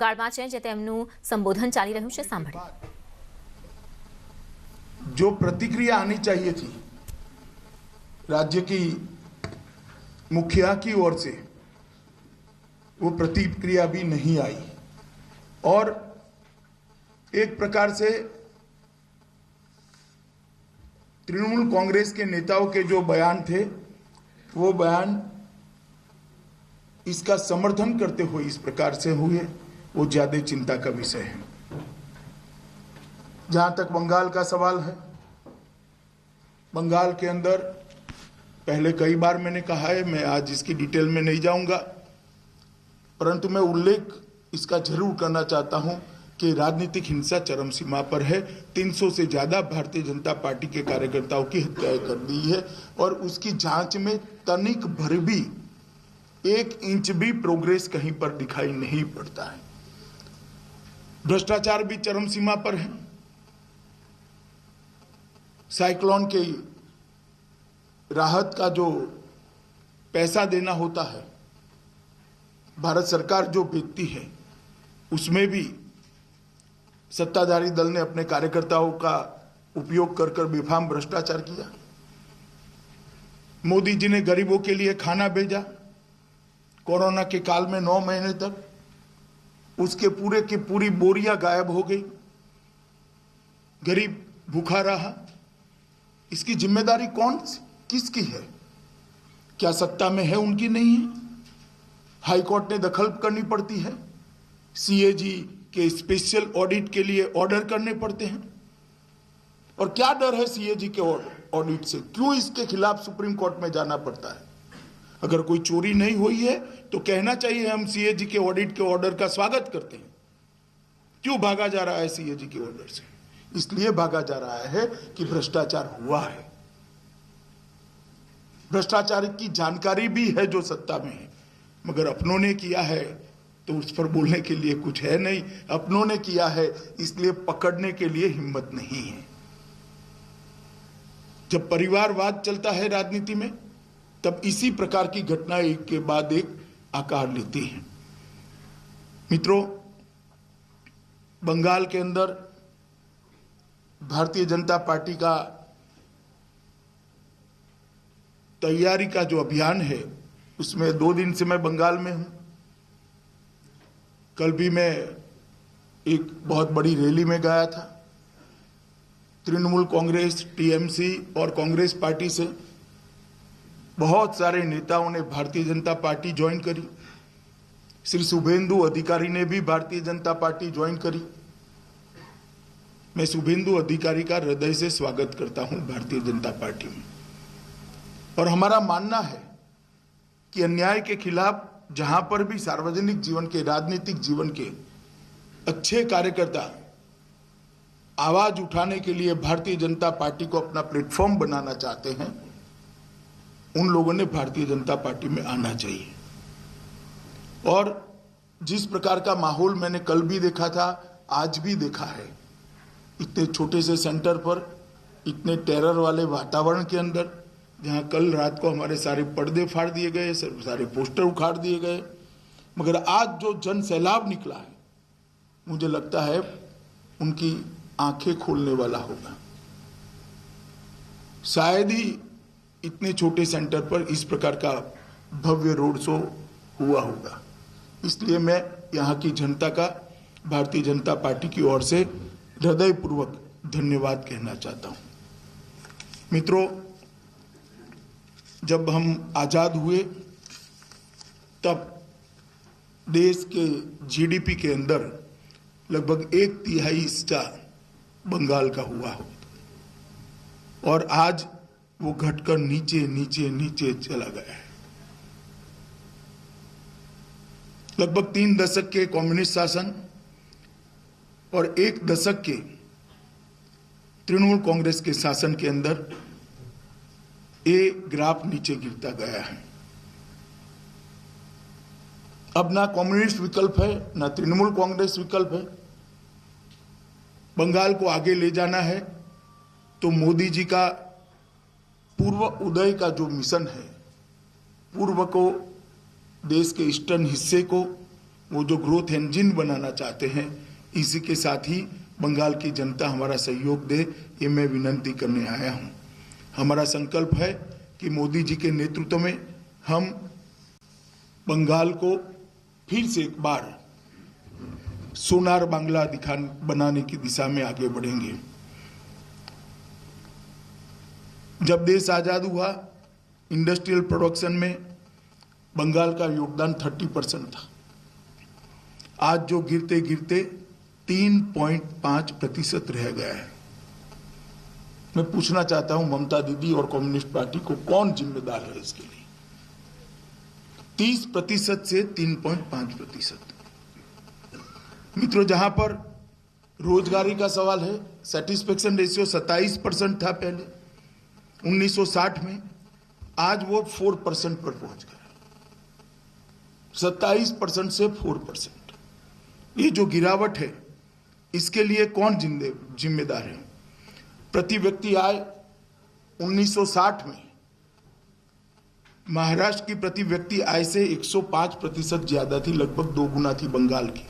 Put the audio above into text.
કાળમાં છે જે તેમનું સંબોધન ચાલી રહ્યું છે, સાંભળીએ। जो प्रतिक्रिया आनी चाहिए थी राज्य की मुखिया की ओर से, वो प्रतिक्रिया भी नहीं आई और एक प्रकार से तृणमूल कांग्रेस के नेताओं के जो बयान थे वो बयान इसका समर्थन करते हुए इस प्रकार से हुए, वो ज्यादा चिंता का विषय है। जहां तक बंगाल का सवाल है, बंगाल के अंदर पहले कई बार मैंने कहा है, मैं आज इसकी डिटेल में नहीं जाऊंगा, परंतु मैं उल्लेख इसका जरूर करना चाहता हूं कि राजनीतिक हिंसा चरम सीमा पर है। 300 से ज्यादा भारतीय जनता पार्टी के कार्यकर्ताओं की हत्याएं कर दी है और उसकी जांच में तनिक भर भी 1 इंच भी प्रोग्रेस कहीं पर दिखाई नहीं पड़ता है। भ्रष्टाचार भी चरम सीमा पर है। साइक्लोन के राहत का जो पैसा देना होता है, भारत सरकार जो भेजती है, उसमें भी सत्ताधारी दल ने अपने कार्यकर्ताओं का उपयोग कर कर बेफाम भ्रष्टाचार किया। मोदी जी ने गरीबों के लिए खाना भेजा, कोरोना के काल में 9 महीने तक उसके पूरे की पूरी बोरियां गायब हो गई, गरीब भूखा रहा। इसकी जिम्मेदारी किसकी है? क्या सत्ता में है उनकी? नहीं है। हाई कोर्ट ने दखल करनी पड़ती है, सीएजी के स्पेशल ऑडिट के लिए ऑर्डर करने पड़ते हैं। और क्या डर है सीएजी के ऑडिट से? क्यों इसके खिलाफ सुप्रीम कोर्ट में जाना पड़ता है? अगर कोई चोरी नहीं हुई है तो कहना चाहिए हम सीएजी के ऑडिट के ऑर्डर का स्वागत करते हैं। क्यों भागा जा रहा है सीएजी के ऑर्डर से? इसलिए भागा जा रहा है कि भ्रष्टाचार हुआ है। भ्रष्टाचार की जानकारी भी है जो सत्ता में है, मगर अपनों ने किया है तो उस पर बोलने के लिए कुछ है नहीं। अपनों ने किया है इसलिए पकड़ने के लिए हिम्मत नहीं है। जब परिवारवाद चलता है राजनीति में, तब इसी प्रकार की घटना एक के बाद एक आकार लेती है। मित्रों, बंगाल के अंदर भारतीय जनता पार्टी का तैयारी का जो अभियान है, उसमें 2 दिन से मैं बंगाल में हूं। कल भी मैं एक बहुत बड़ी रैली में गया था। तृणमूल कांग्रेस, टीएमसी और कांग्रेस पार्टी से बहुत सारे नेताओं ने भारतीय जनता पार्टी ज्वाइन करी। श्री शुभेंदु अधिकारी ने भी भारतीय जनता पार्टी ज्वाइन करी। मैं शुभेंदु अधिकारी का हृदय से स्वागत करता हूं भारतीय जनता पार्टी में। और हमारा मानना है कि अन्याय के खिलाफ जहां पर भी सार्वजनिक जीवन के, राजनीतिक जीवन के अच्छे कार्यकर्ता आवाज उठाने के लिए भारतीय जनता पार्टी को अपना प्लेटफॉर्म बनाना चाहते हैं, उन लोगों ने भारतीय जनता पार्टी में आना चाहिए। और जिस प्रकार का माहौल मैंने कल भी देखा था, आज भी देखा है, इतने छोटे से सेंटर पर, इतने टेरर वाले वातावरण के अंदर, जहां कल रात को हमारे सारे पर्दे फाड़ दिए गए, सारे पोस्टर उखाड़ दिए गए, मगर आज जो जन सैलाब निकला है, मुझे लगता है उनकी आंखें खोलने वाला होगा। शायद ही इतने छोटे सेंटर पर इस प्रकार का भव्य रोड शो हुआ होगा। इसलिए मैं यहाँ की जनता का भारतीय जनता पार्टी की ओर से हृदयपूर्वक धन्यवाद कहना चाहता हूँ। मित्रों, जब हम आजाद हुए तब देश के जीडीपी के अंदर लगभग 1/3 हिस्सा बंगाल का हुआ होता, और आज वो घटकर नीचे नीचे नीचे चला गया है। लगभग 3 दशक के कम्युनिस्ट शासन और 1 दशक के तृणमूल कांग्रेस के शासन के अंदर ये ग्राफ नीचे गिरता गया है। अब ना कम्युनिस्ट विकल्प है, ना तृणमूल कांग्रेस विकल्प है। बंगाल को आगे ले जाना है तो मोदी जी का पूर्व उदय का जो मिशन है, पूर्व को, देश के ईस्टर्न हिस्से को वो जो ग्रोथ इंजन बनाना चाहते हैं, इसी के साथ ही बंगाल की जनता हमारा सहयोग दे, ये मैं विनती करने आया हूँ। हमारा संकल्प है कि मोदी जी के नेतृत्व में हम बंगाल को फिर से एक बार सोनार बांग्ला बनाने की दिशा में आगे बढ़ेंगे। जब देश आजाद हुआ, इंडस्ट्रियल प्रोडक्शन में बंगाल का योगदान 30% था। आज जो गिरते गिरते 3.5% रह गया है। मैं पूछना चाहता हूं ममता दीदी और कम्युनिस्ट पार्टी को, कौन जिम्मेदार है इसके लिए? 30% से 3.5%। मित्रों, जहां पर रोजगारी का सवाल है, सेटिस्फेक्शन रेशियो 27% था पहले 1960 में, आज वो 4% पर पहुंच गया। 27% से 4%। ये जो गिरावट है, इसके लिए कौन जिम्मेदार है? प्रति व्यक्ति आय 1960 में महाराष्ट्र की प्रति व्यक्ति आय से 105% ज्यादा थी, लगभग 2 गुना थी बंगाल की।